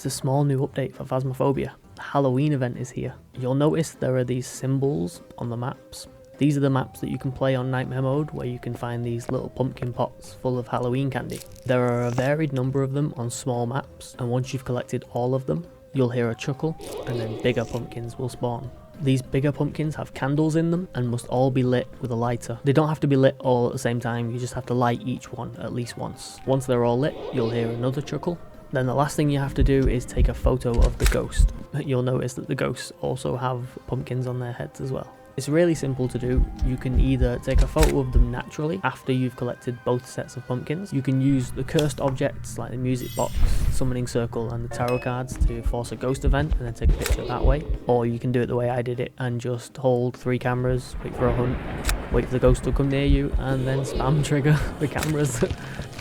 There's a small new update for Phasmophobia. The Halloween event is here. You'll notice there are these symbols on the maps. These are the maps that you can play on Nightmare mode, where you can find these little pumpkin pots full of Halloween candy. There are a varied number of them on small maps, and once you've collected all of them, you'll hear a chuckle, and then bigger pumpkins will spawn. These bigger pumpkins have candles in them and must all be lit with a lighter. They don't have to be lit all at the same time, you just have to light each one at least once. Once they're all lit, you'll hear another chuckle. Then the last thing you have to do is take a photo of the ghost. You'll notice that the ghosts also have pumpkins on their heads as well. It's really simple to do. You can either take a photo of them naturally after you've collected both sets of pumpkins. You can use the cursed objects like the music box, summoning circle and the tarot cards to force a ghost event and then take a picture that way. Or you can do it the way I did it and just hold 3 cameras, wait for a hunt, wait for the ghost to come near you, and then spam trigger the cameras.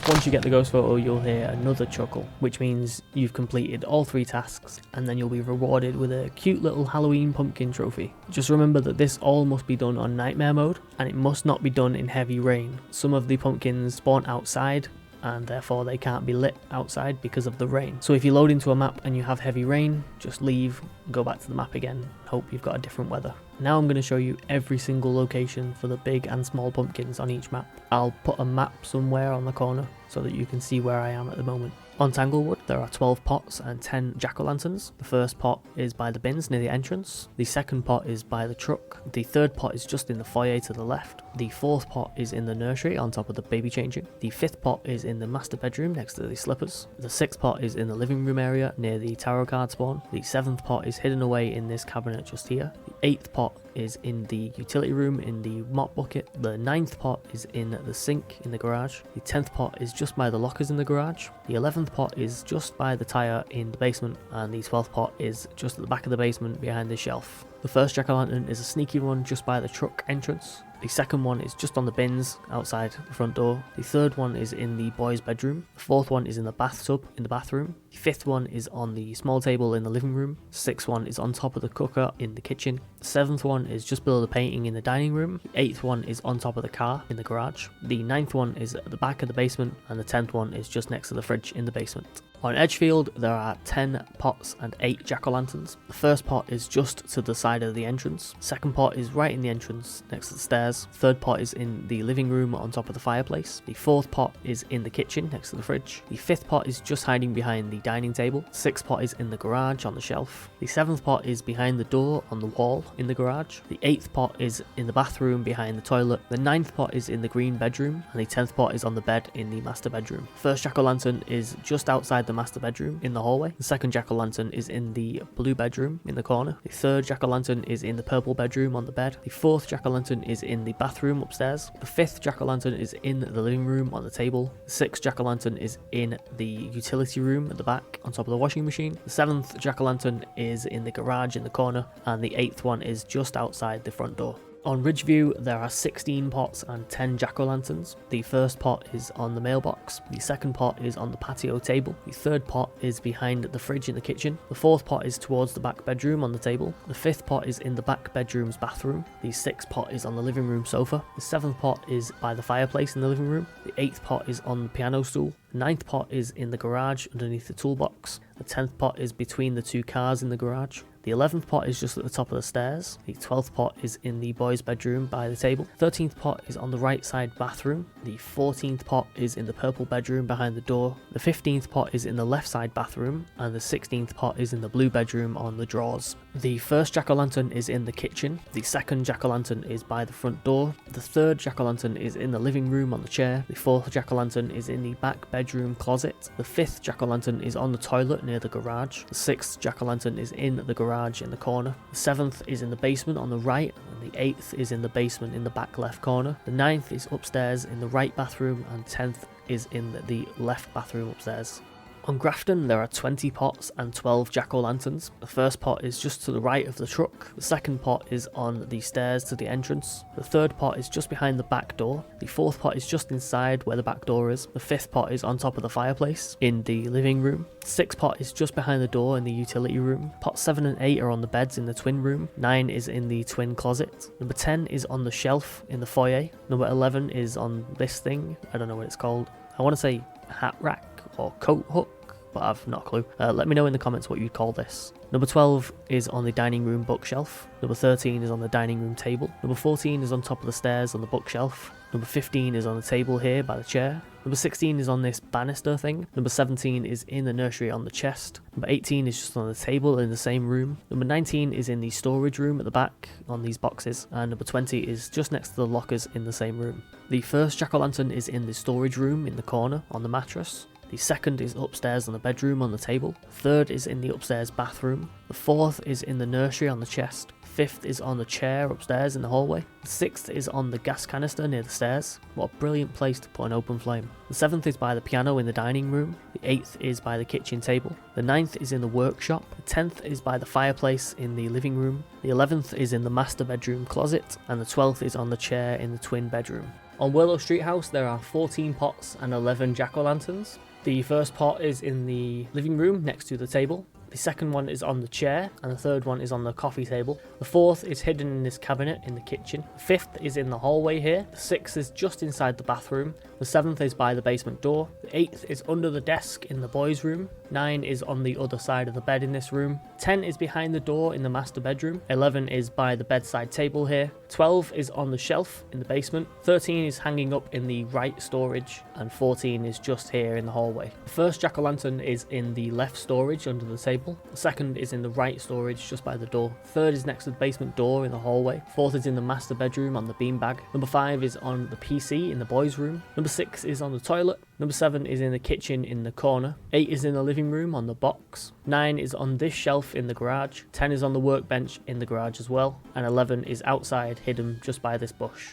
Once you get the ghost photo, you'll hear another chuckle, which means you've completed all 3 tasks, and then you'll be rewarded with a cute little Halloween pumpkin trophy. Just remember that this all must be done on Nightmare mode, and it must not be done in heavy rain. Some of the pumpkins spawn outside, and therefore they can't be lit outside because of the rain. So if you load into a map and you have heavy rain, just leave, go back to the map again, hope you've got a different weather. Now I'm going to show you every single location for the big and small pumpkins on each map. I'll put a map somewhere on the corner so that you can see where I am at the moment. On Tanglewood, there are 12 pots and 10 jack-o'-lanterns. The first pot is by the bins near the entrance. The second pot is by the truck. The third pot is just in the foyer to the left. The fourth pot is in the nursery on top of the baby changing. The fifth pot is in the master bedroom next to the slippers. The sixth pot is in the living room area near the tarot card spawn. The seventh pot is hidden away in this cabinet just here. The eighth pot is in the utility room in the mop bucket. The ninth pot is in the sink in the garage. The 10th pot is just by the lockers in the garage. The 11th pot is just by the tyre in the basement, and the 12th pot is just at the back of the basement behind the shelf. The first jack-o'-lantern is a sneaky one just by the truck entrance. The second one is just on the bins outside the front door. The third one is in the boys' bedroom. The fourth one is in the bathtub in the bathroom. The fifth one is on the small table in the living room. The sixth one is on top of the cooker in the kitchen. The seventh one is just below the painting in the dining room. The eighth one is on top of the car in the garage. The ninth one is at the back of the basement, and the 10th one is just next to the fridge in the basement. On Edgefield, there are 10 pots and 8 jack-o'-lanterns. The first pot is just to the side of the entrance. Second pot is right in the entrance next to the stairs. Third pot is in the living room on top of the fireplace. The fourth pot is in the kitchen next to the fridge. The fifth pot is just hiding behind the dining table. The sixth pot is in the garage on the shelf. The seventh pot is behind the door on the wall in the garage. The eighth pot is in the bathroom behind the toilet. The ninth pot is in the green bedroom, and the 10th pot is on the bed in the master bedroom. First jack-o'-lantern is just outside the master bedroom in the hallway. The second jack-o'-lantern is in the blue bedroom in the corner. The third jack-o'-lantern is in the purple bedroom on the bed. The fourth jack-o'-lantern is in the bathroom upstairs. The fifth jack-o'-lantern is in the living room on the table. The sixth jack-o'-lantern is in the utility room at the back on top of the washing machine. The seventh jack-o'-lantern is in the garage in the corner, and the eighth one is just outside the front door. On Ridgeview, there are 16 pots and 10 jack-o'-lanterns. The first pot is on the mailbox. The second pot is on the patio table. The third pot is behind the fridge in the kitchen. The fourth pot is towards the back bedroom on the table. The fifth pot is in the back bedroom's bathroom. The sixth pot is on the living room sofa. The seventh pot is by the fireplace in the living room. The eighth pot is on the piano stool. The ninth pot is in the garage underneath the toolbox. The 10th pot is between the 2 cars in the garage. The 11th pot is just at the top of the stairs. The 12th pot is in the boys' bedroom by the table. 13th pot is on the right side bathroom. The 14th pot is in the purple bedroom behind the door. The 15th pot is in the left side bathroom, and the 16th pot is in the blue bedroom on the drawers. The first jack-o'-lantern is in the kitchen. The second jack-o'-lantern is by the front door. The third jack-o'-lantern is in the living room on the chair. The fourth jack-o'-lantern is in the back bedroom closet. The fifth jack-o'-lantern is on the toilet near the garage. The sixth jack-o'-lantern is in the garage in the corner. The 7th is in the basement on the right, and the 8th is in the basement in the back left corner. The 9th is upstairs in the right bathroom, and 10th is in the left bathroom upstairs. On Grafton, there are 20 pots and 12 jack-o'-lanterns. The first pot is just to the right of the truck. The second pot is on the stairs to the entrance. The third pot is just behind the back door. The fourth pot is just inside where the back door is. The fifth pot is on top of the fireplace in the living room. The sixth pot is just behind the door in the utility room. Pots 7 and 8 are on the beds in the twin room. 9 is in the twin closet. Number 10 is on the shelf in the foyer. Number 11 is on this thing. I don't know what it's called. I want to say hat rack or coat hook. but I've not a clue. Let me know in the comments what you'd call this. Number 12 is on the dining room bookshelf. Number 13 is on the dining room table. Number 14 is on top of the stairs on the bookshelf. Number 15 is on the table here by the chair. Number 16 is on this banister thing. Number 17 is in the nursery on the chest. Number 18 is just on the table in the same room. Number 19 is in the storage room at the back on these boxes. And number 20 is just next to the lockers in the same room. The first jack-o'-lantern is in the storage room in the corner on the mattress. The second is upstairs on the bedroom on the table. The third is in the upstairs bathroom. The fourth is in the nursery on the chest. Fifth is on the chair upstairs in the hallway. The sixth is on the gas canister near the stairs. What a brilliant place to put an open flame. The seventh is by the piano in the dining room. The eighth is by the kitchen table. The ninth is in the workshop. The 10th is by the fireplace in the living room. The 11th is in the master bedroom closet. And the 12th is on the chair in the twin bedroom. On Willow Street House there are 14 pots and 11 jack-o'-lanterns. The first pot is in the living room next to the table. The second one is on the chair, and the third one is on the coffee table. The fourth is hidden in this cabinet in the kitchen. The fifth is in the hallway here. The sixth is just inside the bathroom. The seventh is by the basement door. The eighth is under the desk in the boys' room. 9 is on the other side of the bed in this room. 10 is behind the door in the master bedroom. 11 is by the bedside table here. 12 is on the shelf in the basement. 13 is hanging up in the right storage, and 14 is just here in the hallway. The first jack-o'-lantern is in the left storage under the table. The second is in the right storage just by the door. Third is next to the basement door in the hallway. Fourth is in the master bedroom on the beanbag. Number 5 is on the PC in the boys' room. Number 6 is on the toilet. Number 7 is in the kitchen in the corner. 8 is in the living room on the box. 9 is on this shelf in the garage. 10 is on the workbench in the garage as well. And 11 is outside, hidden just by this bush.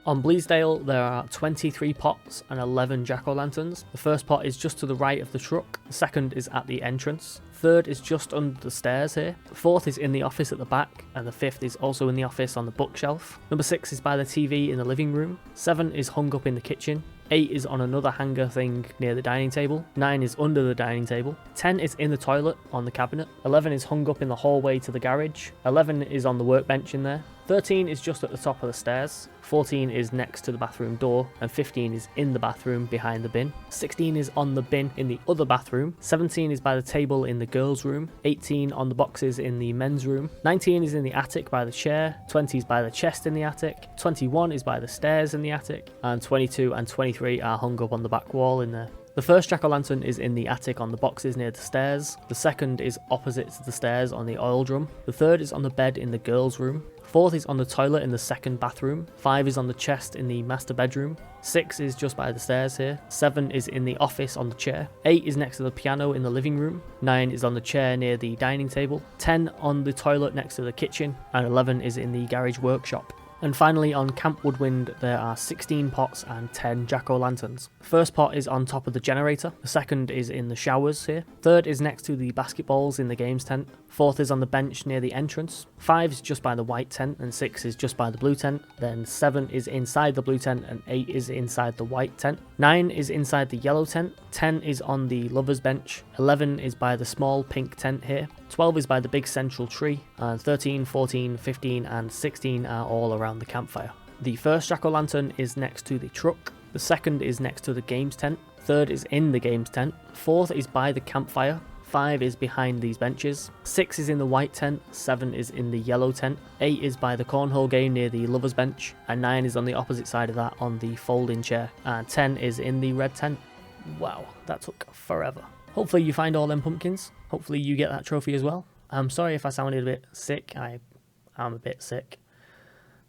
On Blissdale there are 23 pots and 11 jack-o'-lanterns. The first pot is just to the right of the truck. The second is at the entrance. Third is just under the stairs here. The fourth is in the office at the back, and the fifth is also in the office on the bookshelf. Number 6 is by the TV in the living room. 7 is hung up in the kitchen. 8 is on another hanger thing near the dining table. 9 is under the dining table. 10 is in the toilet on the cabinet. 11 is hung up in the hallway to the garage. 11 is on the workbench in there. 13 is just at the top of the stairs. 14 is next to the bathroom door, and 15 is in the bathroom behind the bin. 16 is on the bin in the other bathroom. 17 is by the table in the girls' room. 18 on the boxes in the men's room. 19 is in the attic by the chair. 20 is by the chest in the attic. 21 is by the stairs in the attic. And 22 and 23 are hung up on the back wall in there. The first jack-o'-lantern is in the attic on the boxes near the stairs. The second is opposite to the stairs on the oil drum. The third is on the bed in the girls' room. 4th is on the toilet in the second bathroom. 5 is on the chest in the master bedroom. 6 is just by the stairs here. 7 is in the office on the chair. 8 is next to the piano in the living room. 9 is on the chair near the dining table. 10 on the toilet next to the kitchen. And 11 is in the garage workshop. And finally on Camp Woodwind there are 16 pots and 10 jack-o'-lanterns. The first pot is on top of the generator, the second is in the showers here, third is next to the basketballs in the games tent, fourth is on the bench near the entrance, 5 is just by the white tent, and 6 is just by the blue tent, then 7 is inside the blue tent, and 8 is inside the white tent, 9 is inside the yellow tent, 10 is on the lover's bench, 11 is by the small pink tent here, 12 is by the big central tree, and 13, 14, 15 and 16 are all around the campfire. The first jack-o'-lantern is next to the truck, the second is next to the games tent, third is in the games tent, fourth is by the campfire, 5 is behind these benches, 6 is in the white tent, 7 is in the yellow tent, 8 is by the cornhole game near the lover's bench, and 9 is on the opposite side of that on the folding chair, and 10 is in the red tent. Wow, that took forever. Hopefully you find all them pumpkins. Hopefully you get that trophy as well. I'm sorry if I sounded a bit sick. I am a bit sick.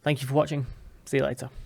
Thank you for watching. See you later.